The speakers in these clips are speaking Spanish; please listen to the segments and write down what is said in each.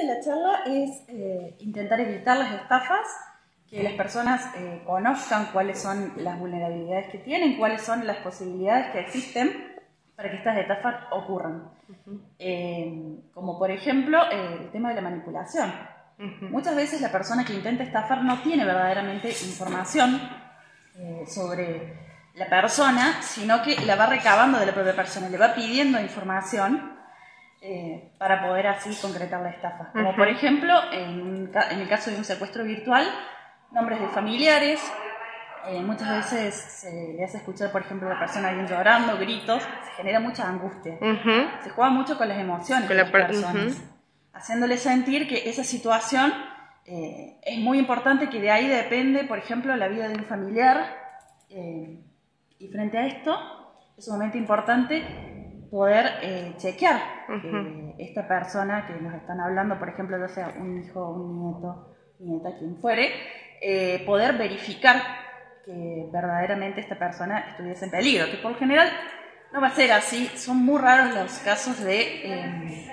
la charla es intentar evitar las estafas, que las personas conozcan cuáles son las vulnerabilidades que tienen, cuáles son las posibilidades que existen para que estas estafas ocurran. Como por ejemplo el tema de la manipulación. Muchas veces la persona que intenta estafar no tiene verdaderamente información sobre la persona, sino que la va recabando de la propia persona, le va pidiendo información para poder así concretar la estafa. Como por ejemplo, en el caso de un secuestro virtual, nombres de familiares, muchas veces se le hace escuchar, por ejemplo, a la persona alguien llorando, gritos, se genera mucha angustia. Se juega mucho con las emociones de las personas, haciéndole sentir que esa situación es muy importante, que de ahí depende, por ejemplo, la vida de un familiar. Y frente a esto, es sumamente importante poder chequear que esta persona que nos están hablando, por ejemplo, ya sea un hijo, un nieto, nieta, quien fuere, poder verificar que verdaderamente esta persona estuviese en peligro, que por lo general no va a ser así. Son muy raros los casos de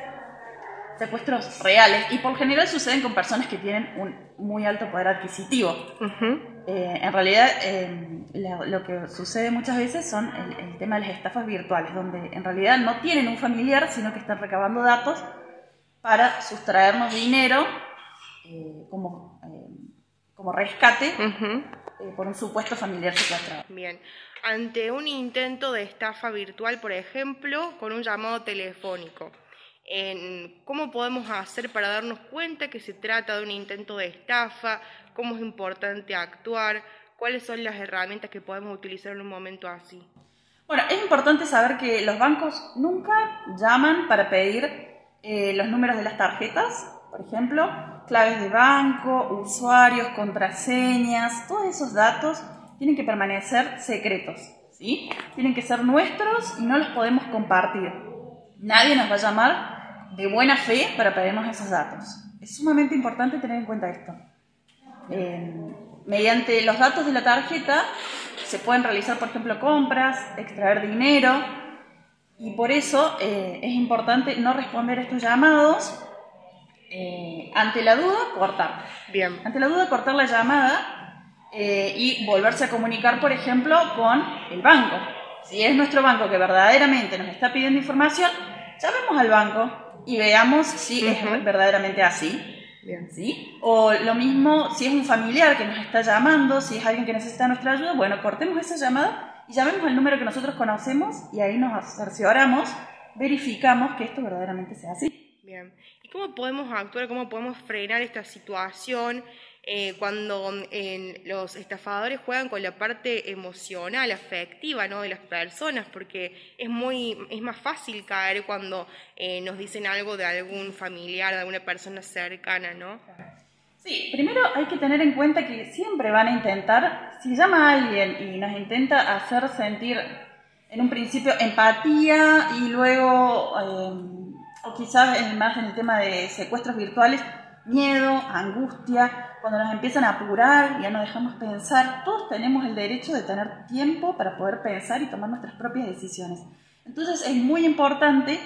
secuestros reales, y por lo general suceden con personas que tienen un muy alto poder adquisitivo. En realidad lo que sucede muchas veces son el tema de las estafas virtuales, donde en realidad no tienen un familiar, sino que están recabando datos para sustraernos dinero como rescate por un supuesto familiar secuestrado. Bien, ante un intento de estafa virtual, por ejemplo, con un llamado telefónico, ¿cómo podemos hacer para darnos cuenta que se trata de un intento de estafa? ¿Cómo es importante actuar? ¿Cuáles son las herramientas que podemos utilizar en un momento así? Bueno, es importante saber que los bancos nunca llaman para pedir los números de las tarjetas, por ejemplo, claves de banco, usuarios, contraseñas. Todos esos datos tienen que permanecer secretos, ¿sí? Tienen que ser nuestros y no los podemos compartir. Nadie nos va a llamar de buena fe para pedirnos esos datos. Es sumamente importante tener en cuenta esto. Mediante los datos de la tarjeta se pueden realizar, por ejemplo, compras, extraer dinero, y por eso es importante no responder a estos llamados. Ante la duda, cortar. Bien. Ante la duda, cortar la llamada y volverse a comunicar, por ejemplo, con el banco. Si es nuestro banco que verdaderamente nos está pidiendo información, llamemos al banco y veamos si es verdaderamente así. Bien. ¿Sí? O lo mismo, si es un familiar que nos está llamando, si es alguien que necesita nuestra ayuda, bueno, cortemos esa llamada y llamemos al número que nosotros conocemos, y ahí nos cercioramos, verificamos que esto verdaderamente sea así. Bien. ¿Y cómo podemos actuar, cómo podemos frenar esta situación cuando los estafadores juegan con la parte emocional, afectiva, ¿no?, de las personas? Porque es más fácil caer cuando nos dicen algo de algún familiar, de alguna persona cercana, ¿no? Sí, primero hay que tener en cuenta que siempre van a intentar, si llama a alguien y nos intenta hacer sentir en un principio empatía, y luego, o quizás más en el tema de secuestros virtuales, miedo, angustia, cuando nos empiezan a apurar y ya no dejamos pensar. Todos tenemos el derecho de tener tiempo para poder pensar y tomar nuestras propias decisiones. Entonces es muy importante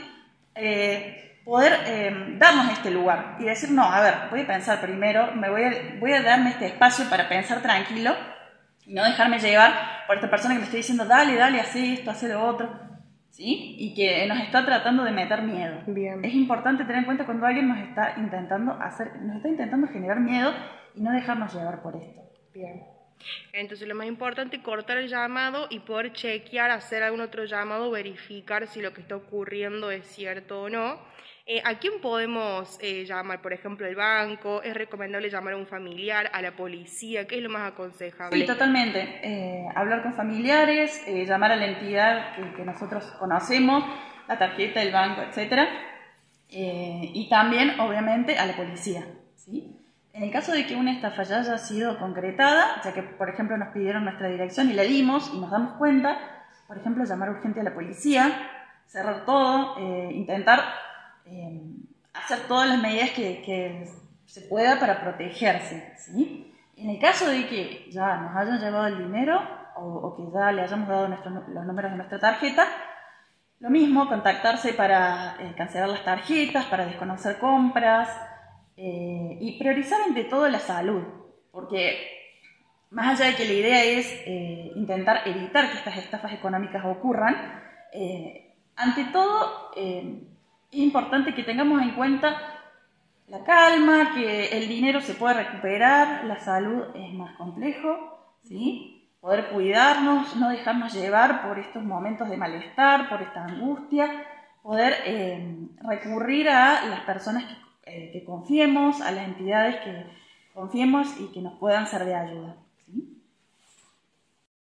poder darnos este lugar y decir, no, a ver, voy a pensar primero, voy a darme este espacio para pensar tranquilo y no dejarme llevar por esta persona que me está diciendo, dale, haz esto, haz lo otro, ¿sí? Y que nos está tratando de meter miedo. Bien. Es importante tener en cuenta cuando alguien nos está intentando generar miedo, y no dejarnos llevar por esto. Bien. Entonces lo más importante es cortar el llamado y poder chequear, hacer algún otro llamado, verificar si lo que está ocurriendo es cierto o no. ¿A quién podemos llamar? Por ejemplo, el banco. ¿Es recomendable llamar a un familiar, a la policía? ¿Qué es lo más aconsejable? Sí, totalmente. Hablar con familiares, llamar a la entidad que nosotros conocemos, la tarjeta del banco, etc. Y también, obviamente, a la policía, ¿sí? En el caso de que una estafa ya haya sido concretada, ya que, por ejemplo, nos pidieron nuestra dirección y la dimos y nos damos cuenta, por ejemplo, llamar urgente a la policía, cerrar todo, intentar hacer todas las medidas que se pueda para protegerse, ¿sí? En el caso de que ya nos hayan llevado el dinero o que ya le hayamos dado los números de nuestra tarjeta, lo mismo, contactarse para cancelar las tarjetas, para desconocer compras, y priorizar ante todo la salud, porque más allá de que la idea es intentar evitar que estas estafas económicas ocurran, ante todo es importante que tengamos en cuenta la calma, que el dinero se puede recuperar, la salud es más complejo, ¿sí? Poder cuidarnos, no dejarnos llevar por estos momentos de malestar, por esta angustia, poder recurrir a las personas que confiemos, a las entidades que confiemos y que nos puedan ser de ayuda.